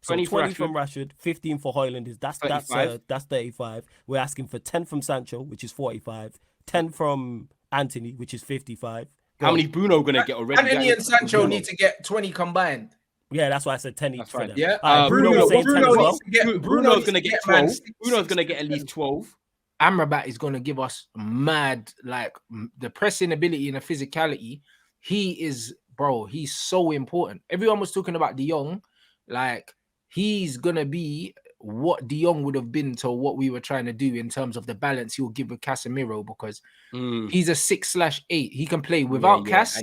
So 20 20 for from Rashford, 15 for Højlund. That's 35. that's 35. We're asking for 10 from Sancho, which is 45. 10 from Anthony, which is 55. Go How on. many Bruno gonna get already? Anthony and Sancho need to get 20 combined. Yeah, that's why I said 10 each for them. Yeah. All right, Bruno was saying 10 as well. Bruno's gonna get 12. Bruno's gonna get at least 12. Amrabat is going to give us mad, like the pressing ability and the physicality. He is, bro, he's so important. Everyone was talking about De Jong. Like, he's going to be what De Jong would have been to what we were trying to do in terms of the balance he'll give with Casemiro, because he's a 6/8. He can play without Cas,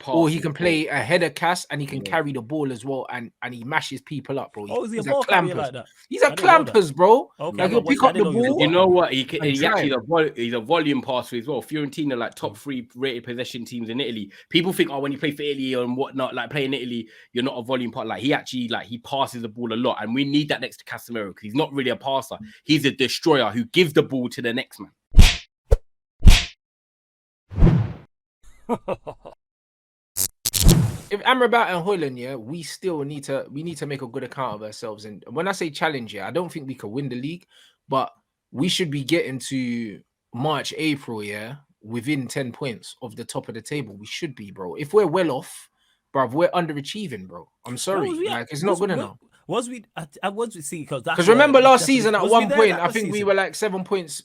or he can play ahead of Cas, and he can carry the ball as well, and he mashes people up, bro. Is he he's a ball carrier like that? He's a clampers, bro. Okay, like he'll pick up the ball. You know what? He's a volume passer as well. Fiorentina, like top 3 rated possession teams in Italy. People think, when you play for Italy and whatnot, like playing Italy, you're not a volume part. Like he actually, he passes the ball a lot, and we need that next to Casemiro because he's not really a passer. He's a destroyer who gives the ball to the next man. If Amrabat and Højlund, we still need to make a good account of ourselves. And when I say challenge, I don't think we can win the league, but we should be getting to March, April, within 10 points of the top of the table. We should be, bro. If we're well off, bruv, we're underachieving, bro. I'm sorry, it's not good enough. Was we see because remember last season at one point I think we were like 7 points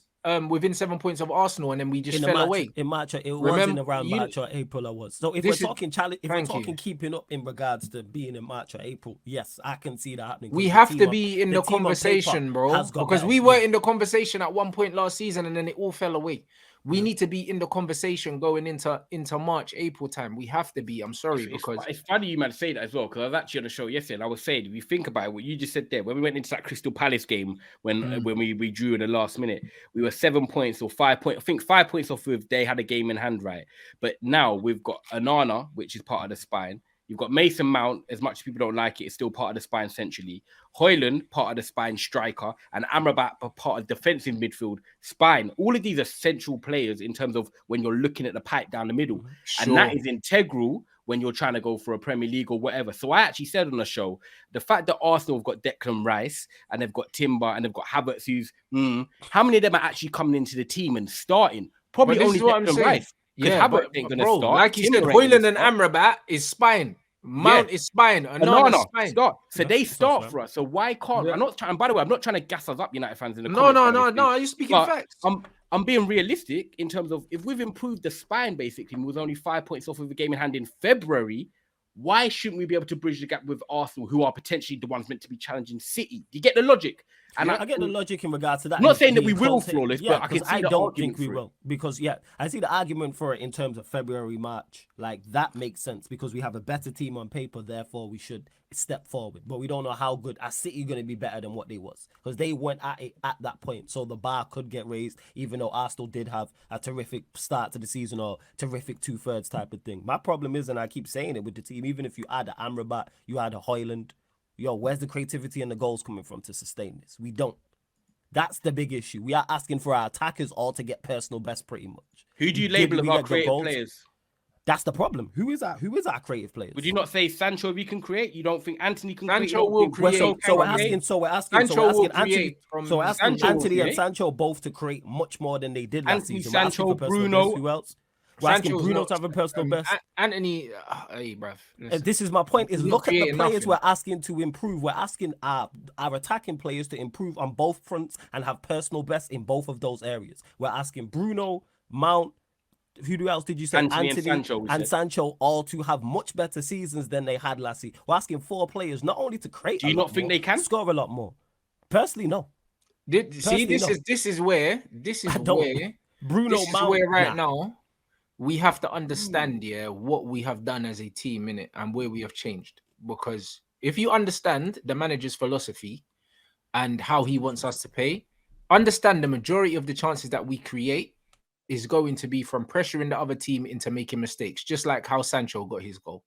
within 7 points of Arsenal, and then we just fell away in March. It was in around March or April. I was. So if we're talking challenge, if we're talking keeping up in regards to being in March or April, yes, I can see that happening. We have to be in the conversation, bro, because we were in the conversation at one point last season, and then it all fell away. We need to be in the conversation going into March, April time. We have to be. I'm sorry, because it's funny you might say that as well, because I was actually on the show yesterday, and I was saying, if you think about it, what you just said there, when we went into that Crystal Palace game, when we drew in the last minute, we were 7 points or 5 points. I think 5 points off if they had a game in hand, right? But now we've got Onana, which is part of the spine. You've got Mason Mount, as much as people don't like it, it's still part of the spine centrally. Højlund, part of the spine striker, and Amrabat, part of defensive midfield spine. All of these are central players in terms of when you're looking at the pipe down the middle. Sure. And that is integral when you're trying to go for a Premier League or whatever. So I actually said on the show, the fact that Arsenal have got Declan Rice and they've got Timber and they've got Havertz, who's how many of them are actually coming into the team and starting? Probably only Declan Rice. Yeah, but bro, start. Like you said, Højlund and Amrabat is spine. Mount is spine. Onana spine. Start. So they start for us. So why can't I'm not trying? By the way, I'm not trying to gas us up, United fans. In the no. You're speaking facts. I'm being realistic in terms of if we've improved the spine. Basically, we was only 5 points off of the game in hand in February. Why shouldn't we be able to bridge the gap with Arsenal, who are potentially the ones meant to be challenging City? Do you get the logic? And I get the logic in regards to that. I'm not saying that we will flawless, but I don't think we will. Because, I see the argument for it in terms of February, March. Like, that makes sense because we have a better team on paper, therefore we should step forward. But we don't know how good are City going to be better than what they was. Because they weren't at it at that point. So the bar could get raised, even though Arsenal did have a terrific start to the season or terrific 2/3 type of thing. My problem is, and I keep saying it with the team, even if you add a Amrabat, you add a Højlund, where's the creativity and the goals coming from to sustain this? We don't. That's the big issue. We are asking for our attackers all to get personal best pretty much. Who do you label as our creative players? That's the problem. Who is our creative players? Would you not say Sancho if he can create? You don't think Anthony can create? Sancho will create. So we're asking Anthony and Sancho both to create much more than they did last season. Sancho, Bruno. Who else? We're asking Bruno to have a personal best. Anthony, hey, bruv. This is my point. Is look at the players we're asking to improve. We're asking our attacking players to improve on both fronts and have personal best in both of those areas. We're asking Bruno, Mount, who else did you say? Anthony and Sancho all to have much better seasons than they had last season. We're asking 4 players not only to create. Do you not think they can score a lot more? Personally, no. This is where Bruno Mount now. We have to understand, what we have done as a team in it and where we have changed. Because if you understand the manager's philosophy and how he wants us to play, understand the majority of the chances that we create is going to be from pressuring the other team into making mistakes, just like how Sancho got his goal.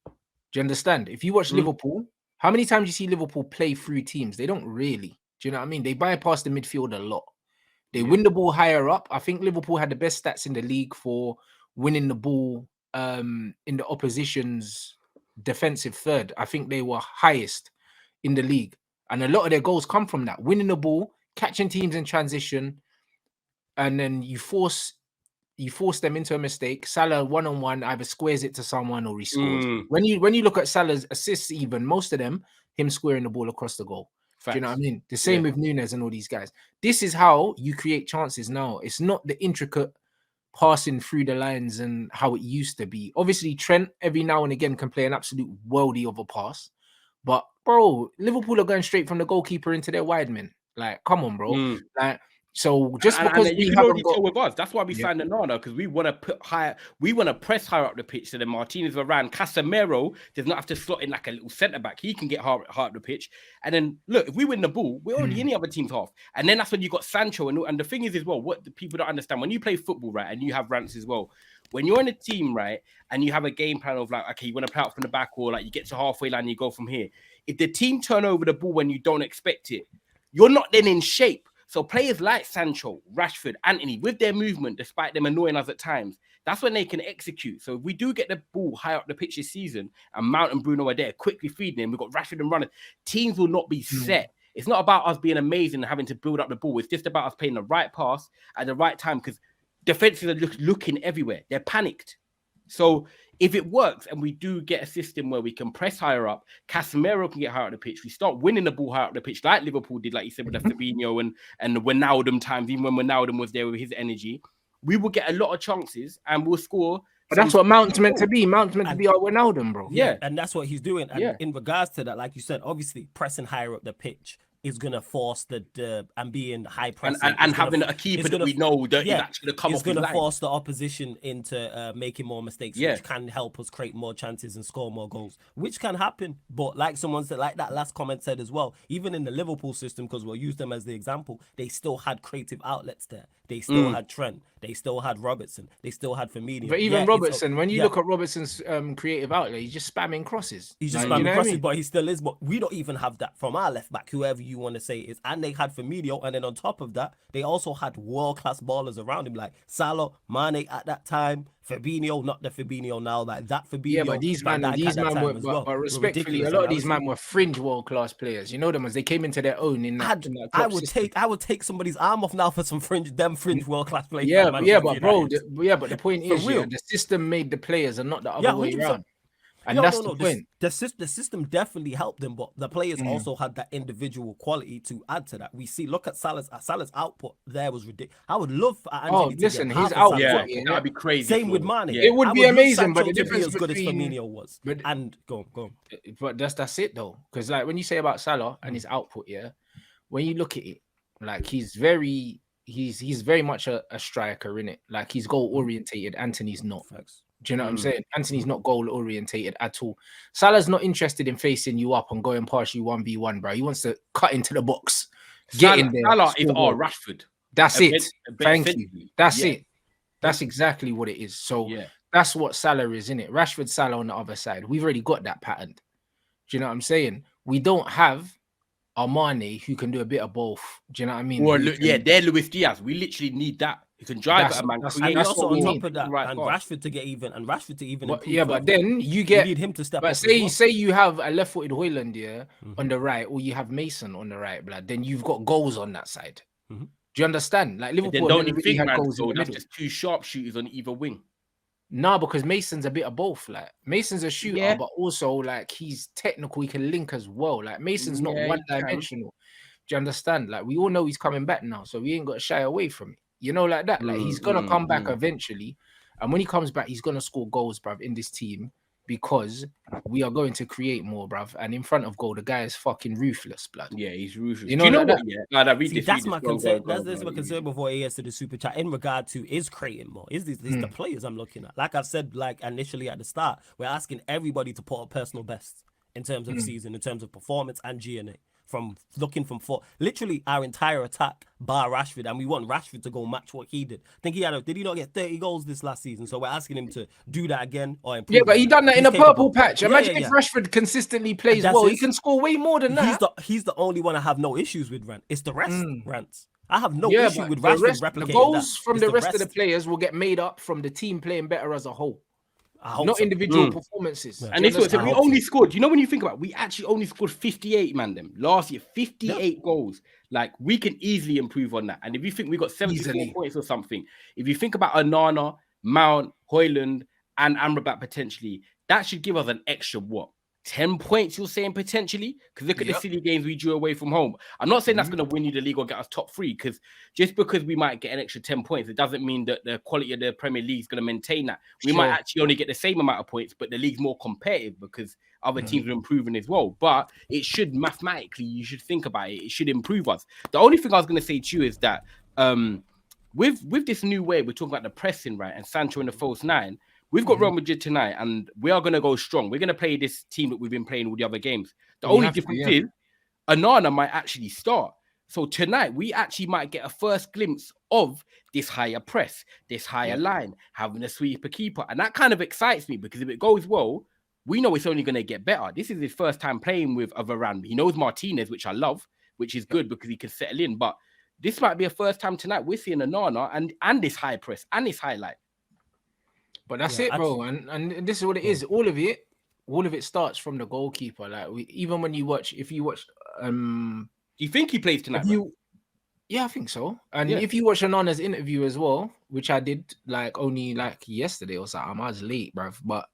Do you understand? If you watch Liverpool, how many times you see Liverpool play through teams? They don't really. Do you know what I mean? They bypass the midfield a lot. They win the ball higher up. I think Liverpool had the best stats in the league for winning the ball in the opposition's defensive third. I think they were highest in the league. And a lot of their goals come from that. Winning the ball, catching teams in transition, and then you force them into a mistake. Salah one-on-one either squares it to someone or he scores. When you look at Salah's assists, even most of them, him squaring the ball across the goal. Facts. Do you know what I mean? The same with Nunes and all these guys. This is how you create chances now. It's not the intricate passing through the lines and how it used to be. Obviously, Trent every now and again can play an absolute worldie of a pass. But, bro, Liverpool are going straight from the goalkeeper into their wide men. Like, come on, bro. Like, so just because we haven't got with us, that's why we signed Onana, because we want to press higher up the pitch. So then Martinez around. Casemiro does not have to slot in like a little centre back. He can get high up the pitch. And then look, if we win the ball, we're already in the other team's half. And then that's when you got Sancho. And the thing is as well, what the people don't understand, when you play football, right, and you have Rants as well, when you're in a team, right, and you have a game plan of like, okay, you want to play out from the back, or like you get to halfway line and you go from here. If the team turn over the ball when you don't expect it, you're not then in shape. So players like Sancho, Rashford, Anthony, with their movement, despite them annoying us at times, that's when they can execute. So if we do get the ball high up the pitch this season, and Mount and Bruno are there quickly feeding him, we've got Rashford and running, teams will not be set. It's not about us being amazing and having to build up the ball. It's just about us playing the right pass at the right time, because defenses are looking everywhere. They're panicked. So if it works and we do get a system where we can press higher up, Casemiro can get higher up the pitch, we start winning the ball higher up the pitch like Liverpool did, like you said, with the Fabinho and the Wijnaldum times, even when Wijnaldum was there with his energy, we will get a lot of chances and we'll score. But that's what Mount's meant to be. Mount's meant to be our Wijnaldum, bro. Yeah, and that's what he's doing. And in regards to that, like you said, obviously pressing higher up the pitch is going to force the and being high pressing and having a keeper that we know that is actually going to come off. It's going to force the opposition into making more mistakes, which can help us create more chances and score more goals, which can happen. But like someone said, like that last comment said as well, even in the Liverpool system, because we'll use them as the example, they still had creative outlets there. They still had Trent. They still had Robertson. They still had Firmino. But even Robertson, when you look at Robertson's creative outlet, he's just spamming crosses. He's just spamming crosses, but he still is. But we don't even have that from our left back, whoever you want to say is. And they had Firmino, and then on top of that, they also had world-class ballers around him, like Salah, Mane at that time, Fabinho, not the Fabinho now, like that Fabinho. Yeah, but these men were, but respectfully, a lot of these men were fringe world-class players. You know them as they came into their own in that. I would take somebody's arm off now for some fringe world-class players. But bro, but the point is, the system made the players and not the other way around. And that's the point. The system definitely helped them, but the players also had that individual quality to add to that. We see, look at Salah's output there was ridiculous. I would love for Anthony listen, his output, that'd be crazy. Same with Mane. It would be amazing, but the difference as good as Firmino was. Go on. But that's it though, because like when you say about Salah and his output, when you look at it, like he's very much a striker, in it. Like he's goal orientated. Anthony's not. Facts. Do you know what I'm saying? Anthony's not goal orientated at all. Salah's not interested in facing you up and going past you 1v1, bro. He wants to cut into the box, get in there. Salah is our Rashford. That's it. Thank you. That's it. That's exactly what it is. So that's what Salah is, in it. Rashford, Salah on the other side. We've already got that pattern. Do you know what I'm saying? We don't have Armani who can do a bit of both. Do you know what I mean? Or they're Luis Diaz. We literally need that. You can drive at a man. And also on top of that, and Rashford to get even, and Rashford to even. But then you need him to step up. But say you have a left-footed Højlund on the right, or you have Mason on the right, blood. Then you've got goals on that side. Do you understand? Like Liverpool don't even think had goals. That's just two sharpshooters on either wing. No, because Mason's a bit of both. Like Mason's a shooter, but also like he's technical. He can link as well. Like Mason's not one-dimensional. Do you understand? Like we all know he's coming back now, so we ain't got to shy away from it. You know, like that. Like he's gonna come back eventually, and when he comes back, he's gonna score goals, bruv, in this team because we are going to create more, bruv. And in front of goal, the guy is fucking ruthless, blood. Yeah, he's ruthless. You know what? That's my concern. That's my concern before he gets to the super chat. In regard to is creating more, is the players I'm looking at? Like I said, like initially at the start, we're asking everybody to put a personal best in terms of season, in terms of performance and GNA. From literally our entire attack bar Rashford, and we want Rashford to go match what he did. I think did he not get 30 goals this last season? So we're asking him to do that again or improve. Yeah, but he done that in a purple patch. Imagine if Rashford consistently plays well, he can score way more than that. He's the only one I have no issues with, Rant. It's the rest, Rants. I have no issue with Rashford replicating the goals from the rest of the players will get made up from the team playing better as a whole. not individual performances. Yeah. And this was, so we only scored, you know, when you think about it, we actually only scored 58, man, them last year, 58 goals. Like, we can easily improve on that. And if you think we got 74 points or something, if you think about Onana, Mount, Højlund, and Amrabat potentially, that should give us an extra, 10 points, you're saying potentially? Because look at the silly games we drew away from home. I'm not saying that's going to win you the league or get us top 3, because just because we might get an extra 10 points, it doesn't mean that the quality of the Premier League is going to maintain that. We might actually only get the same amount of points, but the league's more competitive because other teams are improving as well. But it should, mathematically, you should think about it. It should improve us. The only thing I was going to say to you is that with this new way, we're talking about the pressing, right? And Sancho in the false 9, we've got Real Madrid tonight, and we are going to go strong. We're going to play this team that we've been playing all the other games. The only difference is Onana might actually start. So tonight, we actually might get a first glimpse of this higher press, this higher line, having a sweeper keeper. And that kind of excites me, because if it goes well, we know it's only going to get better. This is his first time playing with a Varane. He knows Martinez, which I love, which is good because he can settle in. But this might be a first time tonight we're seeing Onana and this high press and this highlight. But that's it, bro. And this is what it is. All of it starts from the goalkeeper. Like, even when you watch, if you watch, do you think he plays tonight? Yeah, I think so. And if you watch Onana's interview as well, which I did only yesterday or something, I was late, bro. But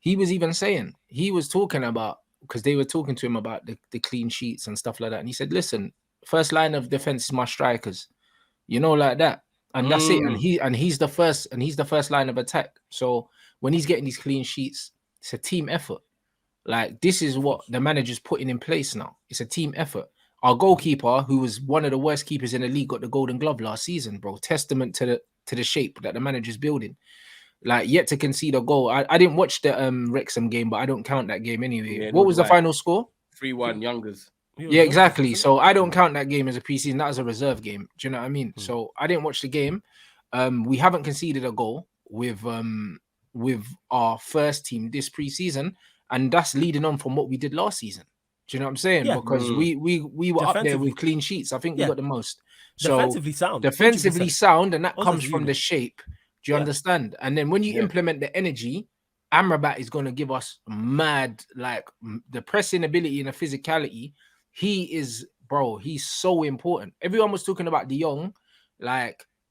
he was even saying, he was talking about, because they were talking to him about the clean sheets and stuff like that. And he said, listen, first line of defense is my strikers, like that. And that's it. And he's the first line of attack. So when he's getting these clean sheets, it's a team effort. Like, this is what the manager's putting in place now. It's a team effort. Our goalkeeper, who was one of the worst keepers in the league, got the Golden Glove last season, bro. Testament to the shape that the manager's building. Like, yet to concede a goal. I didn't watch the Wrexham game, but I don't count that game anyway. Yeah, what was the final score? 3-1 Youngers. Yeah, exactly. So I don't count that game as a preseason. That was a reserve game. Do you know what I mean? So I didn't watch the game. We haven't conceded a goal with our first team this preseason, and that's leading on from what we did last season. Do you know what I'm saying? Yeah. Because we were up there with clean sheets. I think we got the most. So defensively sound, and that comes from the shape. Do you understand? And then when you implement the energy, Amrabat is going to give us mad, the pressing ability and the physicality. He is, bro, he's so important. Everyone was talking about De Jong.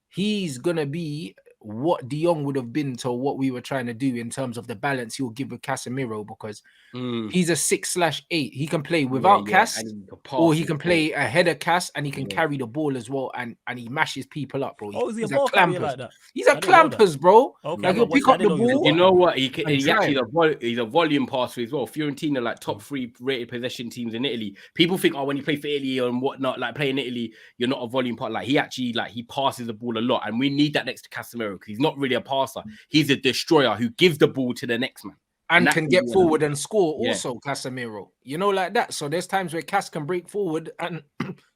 He's going to be what De Jong would have been to what we were trying to do in terms of the balance he'll give with Casemiro, because he's a 6/8. He can play without Cas, or he can play ahead of Cas, and he can carry the ball as well, and he mashes people up, bro. He's a clampers. Like that? He's a clampers, bro. Okay, he'll pick up the ball. You know what? He's a volume passer as well. Fiorentina, top 3 rated possession teams in Italy. People think, when you play for Italy and whatnot, playing Italy, you're not a volume passer. He actually, he passes the ball a lot, and we need that next to Casemiro, because he's not really a passer. He's a destroyer who gives the ball to the next man. And can get forward and score also, Casemiro. Like that. So there's times where Cas can break forward and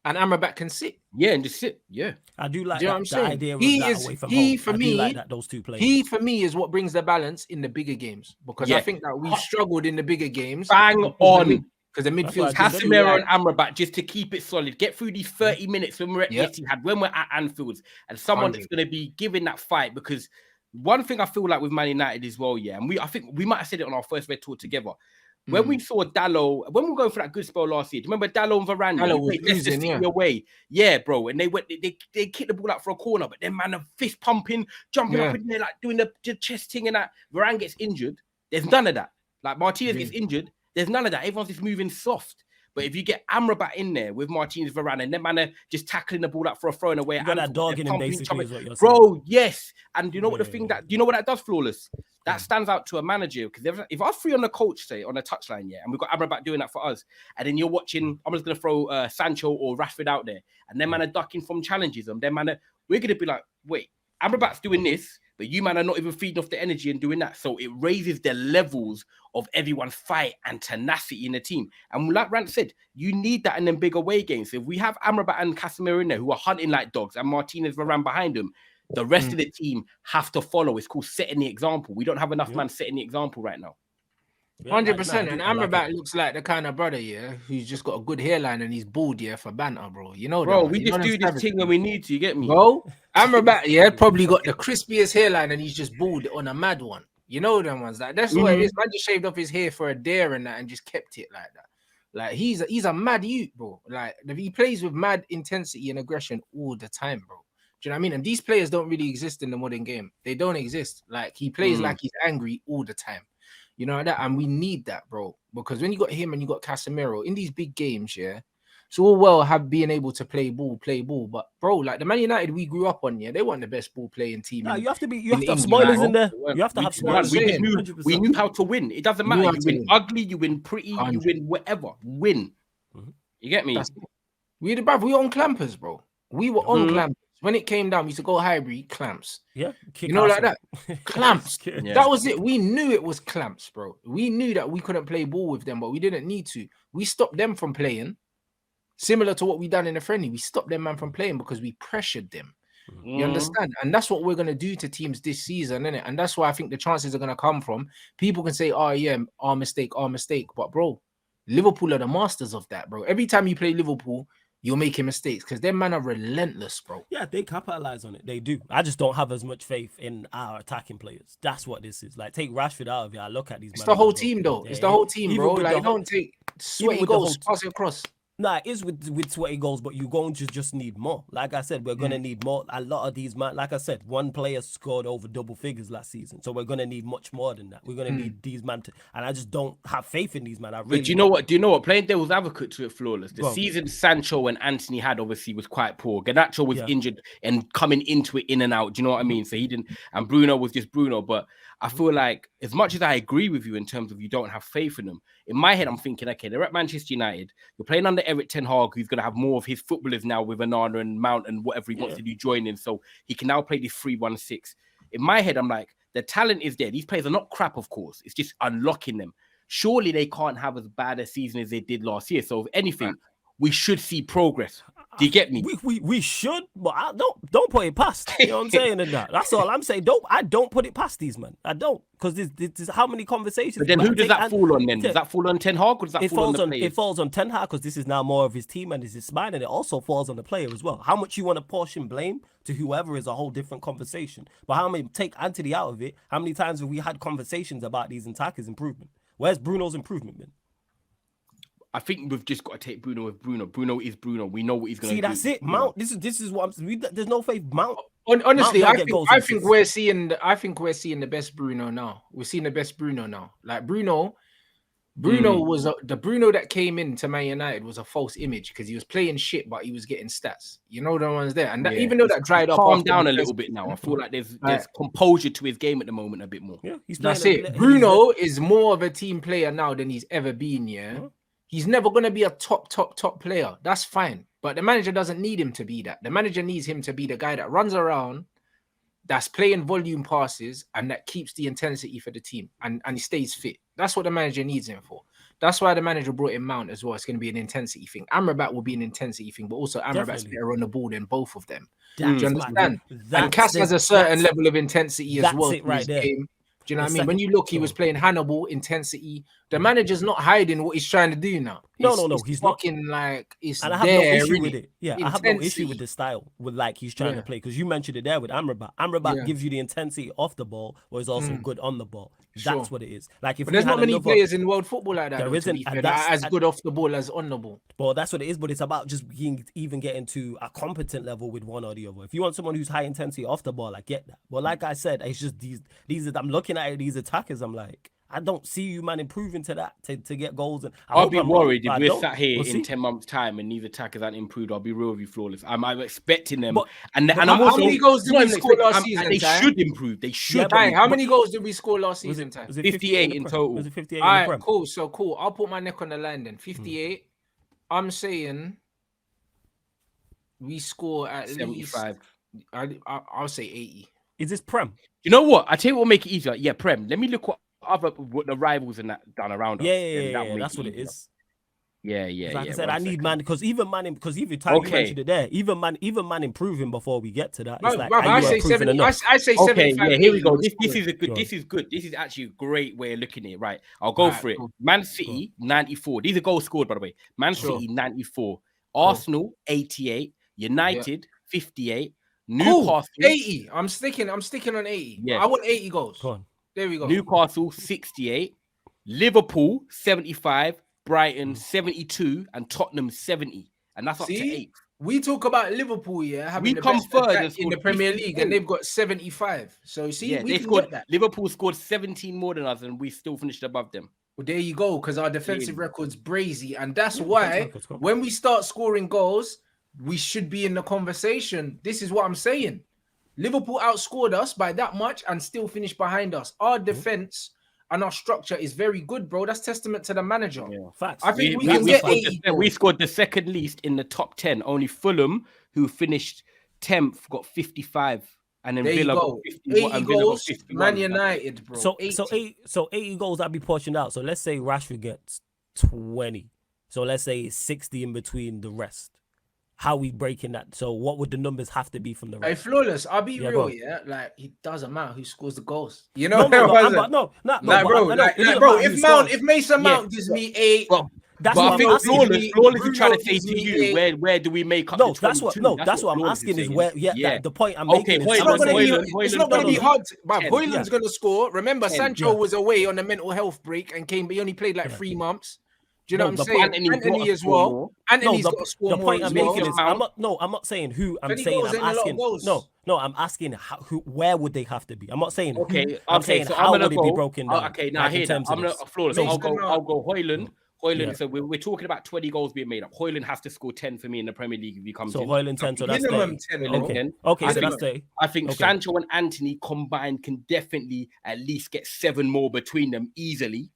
Amrabat can sit. Yeah, and just sit. Yeah. I do like that, the idea of that away from home. For me, like that, those two players. He, for me, is what brings the balance in the bigger games. Because I think that we've struggled in the bigger games. Bang on. Because the midfield, Casemiro and Amrabat, just to keep it solid, get through these 30 minutes when we're at Etihad, when we're at Anfield, and someone that's going to be giving that fight. Because one thing I feel like with Man United as well, and I think we might have said it on our first red tour together. When we saw Dalot, when we were going for that good spell last year, do you remember Dalot and Varane? Dalot was losing, away. Yeah, bro. And they kicked the ball out for a corner, but then, man, fist pumping, jumping up in there, doing the chest thing and that. Varane gets injured. There's none of that. Martinez gets injured. There's none of that. Everyone's just moving soft. But if you get Amrabat in there with Martinez, Varane, and then, man, just tackling the ball out for a throw away, you got that dog in him, basically, is what you're saying. Bro, yes. And you know what you know what that does, Flawless? That stands out to a manager, because if I free on the coach, say, on a touchline, and we've got Amrabat doing that for us, and then you're watching, I'm just going to throw Sancho or Rashford out there, and then, man, are ducking from challenges, and then, man, we're going to be like, wait, Amrabat's doing this, but you, man, are not even feeding off the energy and doing that. So it raises the levels of everyone's fight and tenacity in the team. And like Rant said, you need that in them big away games. If we have Amrabat and Casemiro in there who are hunting like dogs, and Martinez Varane behind them, the rest of the team have to follow. It's called setting the example. We don't have enough man setting the example right now. 100%. And Amrabat looks like the kind of brother, who's just got a good hairline and he's bald, for banter, bro. You know, bro, we just do this thing when we need to. You get me, bro? Amrabat, probably got the crispiest hairline and he's just bald on a mad one. You know them ones. Like that's what it is. Man just shaved off his hair for a dare and that, and just kept it like that. Like he's a mad youth, bro. Like he plays with mad intensity and aggression all the time, bro. Do you know what I mean? And these players don't really exist in the modern game. They don't exist. Like he plays like he's angry all the time. You know that, and we need that, bro. Because when you got him and you got Casemiro in these big games, yeah, it's all well being able to play ball, but bro, like the Man United we grew up on, yeah, they weren't the best ball playing team. No, you have to have spoilers in there. You have to have spoilers. We knew how to win. It doesn't matter. You win ugly, you win pretty, 100. You win whatever. Win. You get me? We were on clampers, bro. We were on clampers. When it came down, we used to go hybrid clamps. Yeah, you know, like that. Clamps. That was it. We knew it was clamps, bro. We knew that we couldn't play ball with them, but we didn't need to. We stopped them from playing. Similar to what we done in the friendly, we stopped them man from playing because we pressured them. You understand? And that's what we're gonna do to teams this season, innit? And that's why I think the chances are gonna come from. People can say, "Oh yeah, our mistake," but bro, Liverpool are the masters of that, bro. Every time you play Liverpool, you're making mistakes because their men are relentless, bro. Yeah, they capitalize on it. They do. I just don't have as much faith in our attacking players. That's what this is. Like, take Rashford out of it. I look at these. It's the whole team, though. It's the whole team, bro. Like, don't take sweaty goals, pass it across. Nah, it is with sweaty goals, but you're going to just need more. Like I said, we're going to need more. A lot of these, man, like I said, one player scored over double figures last season. So we're going to need much more than that. We're going to need these man and I just don't have faith in these man. But do you know what? Playing devil's advocate to it, flawless. The season Sancho and Anthony had obviously was quite poor. Garnacho was injured and coming into it in and out. Do you know what I mean? So he didn't, and Bruno was just Bruno. But I feel like as much as I agree with you in terms of you don't have faith in them, in my head, I'm thinking, okay, they're at Manchester United. You're playing under Eric Ten Hag, who's going to have more of his footballers now with Onana and Mount and whatever he wants to do joining. So he can now play this 3-1-6. In my head, I'm like, the talent is there. These players are not crap, of course. It's just unlocking them. Surely they can't have as bad a season as they did last year. So if anything, we should see progress. Do you get me? We should, but I don't put it past. You know what I'm saying? And that's all I'm saying. I don't put it past these men. I don't, because this is how many conversations. But then who does that fall on? Then does that fall on Ten Hag, or does that fall on the players? It falls on Ten Hag because this is now more of his team and his mind, and it also falls on the player as well. How much you want to portion blame to whoever is a whole different conversation. But how many take Anthony out of it? How many times have we had conversations about these attackers' improvement? Where's Bruno's improvement been? I think we've just got to take Bruno with Bruno. Bruno is Bruno. We know what he's going to do. See, that's it. Mount. This is what I'm saying. There's no faith. Mount. Honestly, Mount I think we're seeing the best Bruno now. We're seeing the best Bruno now. Like Bruno was the Bruno that came into Man United was a false image because he was playing shit, but he was getting stats. You know the ones there, and even though that dried up, calmed down a little bit now. I feel like there's composure to his game at the moment a bit more. Yeah, that's it. Bruno is more of a team player now than he's ever been. Yeah. He's never going to be a top player. That's fine. But the manager doesn't need him to be that. The manager needs him to be the guy that runs around, that's playing volume passes, and that keeps the intensity for the team. And he stays fit. That's what the manager needs him for. That's why the manager brought in Mount as well. It's going to be an intensity thing. Amrabat will be an intensity thing, but also Amrabat's better on the ball than both of them. Do you understand? And Cass has a certain level of intensity as well in his game. Do you know what I mean? When you look, he was playing Hannibal intensity. The manager's not hiding what he's trying to do now. No, he's fucking not. Like it's and I have there, no issue really. with it. Yeah, intensity. I have no issue with the style with like he's trying to play because you mentioned it there with Amrabat. Amrabat gives you the intensity off the ball, but is also good on the ball. That's what it is. Like if but there's not many players in world football like that. There isn't as good off the ball as on the ball. Well, that's what it is. But it's about just even getting to a competent level with one or the other. If you want someone who's high intensity off the ball, I get that. But like I said, it's just these. I'm looking at these attackers. I'm like, I don't see you, man, improving to that to get goals. And I'll be worried if we're sat here in 10 months' time and these attackers aren't improved. I'll be real with you, flawless. I'm expecting them, and I'm also. How many goals did we score last season? They should improve. They should. How many goals did we score last season? 58 in total. Was it 58? All right, cool. So cool. I'll put my neck on the line then. 58. I'm saying we score at 75. least. I'll say 80. Is this Prem? You know what? I tell you what will make it easier. Yeah, Prem. Let me look what the rivals and that done around us. Yeah, that's what it is. Yeah. Like I said, I need man because even Tyler mentioned it there. Even man improving before we get to that. It's like, I say 70. I say 75. Okay, yeah, here we go. This is a good. This is good. This is actually a great way of looking at it. Right, I'll go for it. Cool. Man City 94. These are goals scored, by the way. Man City 94. Arsenal 88. United 58. Newcastle 80. I'm sticking on 80. Yeah. I want 80 goals. Go on. There we go. Newcastle 68, Liverpool 75, Brighton 72, and Tottenham 70, and that's up to 8. We talk about Liverpool, having we the come best third in the Premier League, and they've got 75. So we they can scored. get that. Liverpool scored 17 more than us, and we still finished above them. Well, there you go, because our defensive record's brazy, and that's why when we start scoring goals, we should be in the conversation. This is what I'm saying. Liverpool outscored us by that much and still finished behind us. Our defense and our structure is very good, bro. That's testament to the manager. Yeah. Facts. I think we can get 80. We scored the second least in the top 10. Only Fulham, who finished 10th, got 55. And then Villa got 51. 80 goals, Man United, bro. So 80 goals I'd be pushing out. So let's say Rashford gets 20. So let's say 60 in between the rest. How we breaking that? So what would the numbers have to be from the rest? Hey, Flawless, I'll be real, bro. Like, it doesn't matter who scores the goals. You know, bro. If Mason Mount gives me 8, that's but what I think I'm asking. Flawless is trying to say to you, where do we make up? No, that's what I'm asking is where. The point I'm making. It's not going to be hard. Højlund's going to score. Remember, Sancho was away on a mental health break and came. But he only played like 3 months. Do you know what I'm saying? Anthony as well. Anthony's got to score more. The point I'm making is, I'm not saying who. I'm saying I'm asking. No, I'm asking where would they have to be? I'm not saying. Okay, I'm saying how would it be broken down? Okay, now here I'm gonna Flawless. I'll go Højlund. So we're talking about 20 goals being made up. Højlund has to score 10 for me in the Premier League if he comes in. So Højlund 10, so that's minimum 10. Okay, so that's 10. I think Sancho and Anthony combined can definitely at least get 7 more between them easily.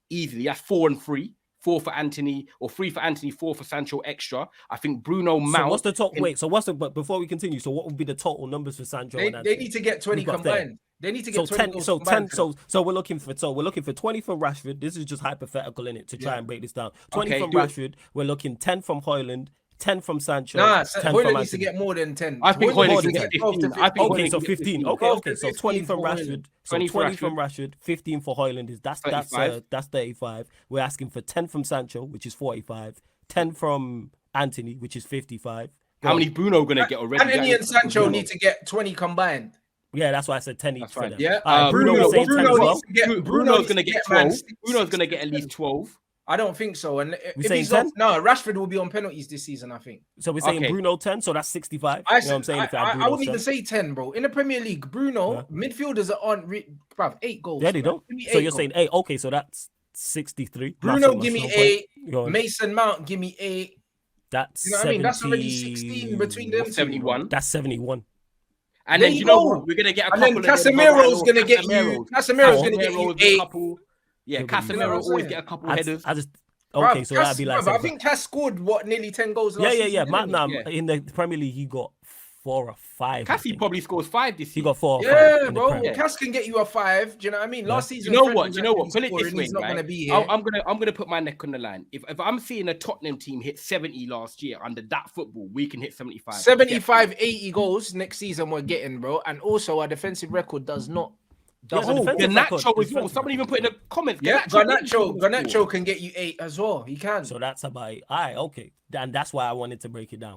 That's 4 and 3. 4 for Anthony, or 3 for Anthony, 4 for Sancho extra. I think Bruno Mount. So what's the total? But before we continue, so what would be the total numbers for Sancho and Anthony? They need to get 20 combined. They need to get 20 goals combined. So we're looking for 20 from Rashford. This is just hypothetical in it to try and break this down. 20 from Rashford. We're looking 10 from Højlund. 10 from Sancho. Højlund needs to get more than 10. I think Højlund needs to get 15. Okay, so 15. Okay, so 20 from Rashford. So 20 from Rashford, 15 for Højlund. That's 35. We're asking for 10 from Sancho, which is 45. 10 from Anthony, which is 55. How many Bruno gonna get already? Anthony and Sancho need to get 20 combined. Yeah, that's why I said 10 each for them. Yeah, Bruno's gonna get 12. Bruno's gonna get at least 12. I don't think so. And if he's 10? Rashford will be on penalties this season, I think. So we're saying Bruno 10, so that's 65. You know what I'm saying? I wouldn't even say 10, bro. In the Premier League, Bruno, midfielders are on 8 goals. Yeah, they don't. So you're saying 8. Okay, so that's 63. Bruno, give me 8. Mason Mount, give me 8. That's, you know what I mean? That's already 16 between them. 71. That's 71. And then you know what? We're gonna get a couple. And then Casemiro's gonna get you. Casemiro's gonna get you 8. Yeah, Casemiro always get a couple headers. Okay, so that'd be like. I think Cass scored nearly 10 goals last season. Yeah. In the Premier League, he got 4 or 5. Cassie probably scores 5 this season. He got 4 or 5. Yeah, bro. Cass can get you a 5. Do you know what I mean? Last season. You know what? Put it this way, he's not gonna be here. I'm gonna put my neck on the line. If I'm seeing a Tottenham team hit 70 last year under that football, we can hit 75. 75, 80 goals next season we're getting, bro. And also our defensive record does not. Garnacho as well. Someone even put in the comments. Yeah, Garnacho can get you 8 as well. He can. So that's about 8. All right, okay. And that's why I wanted to break it down.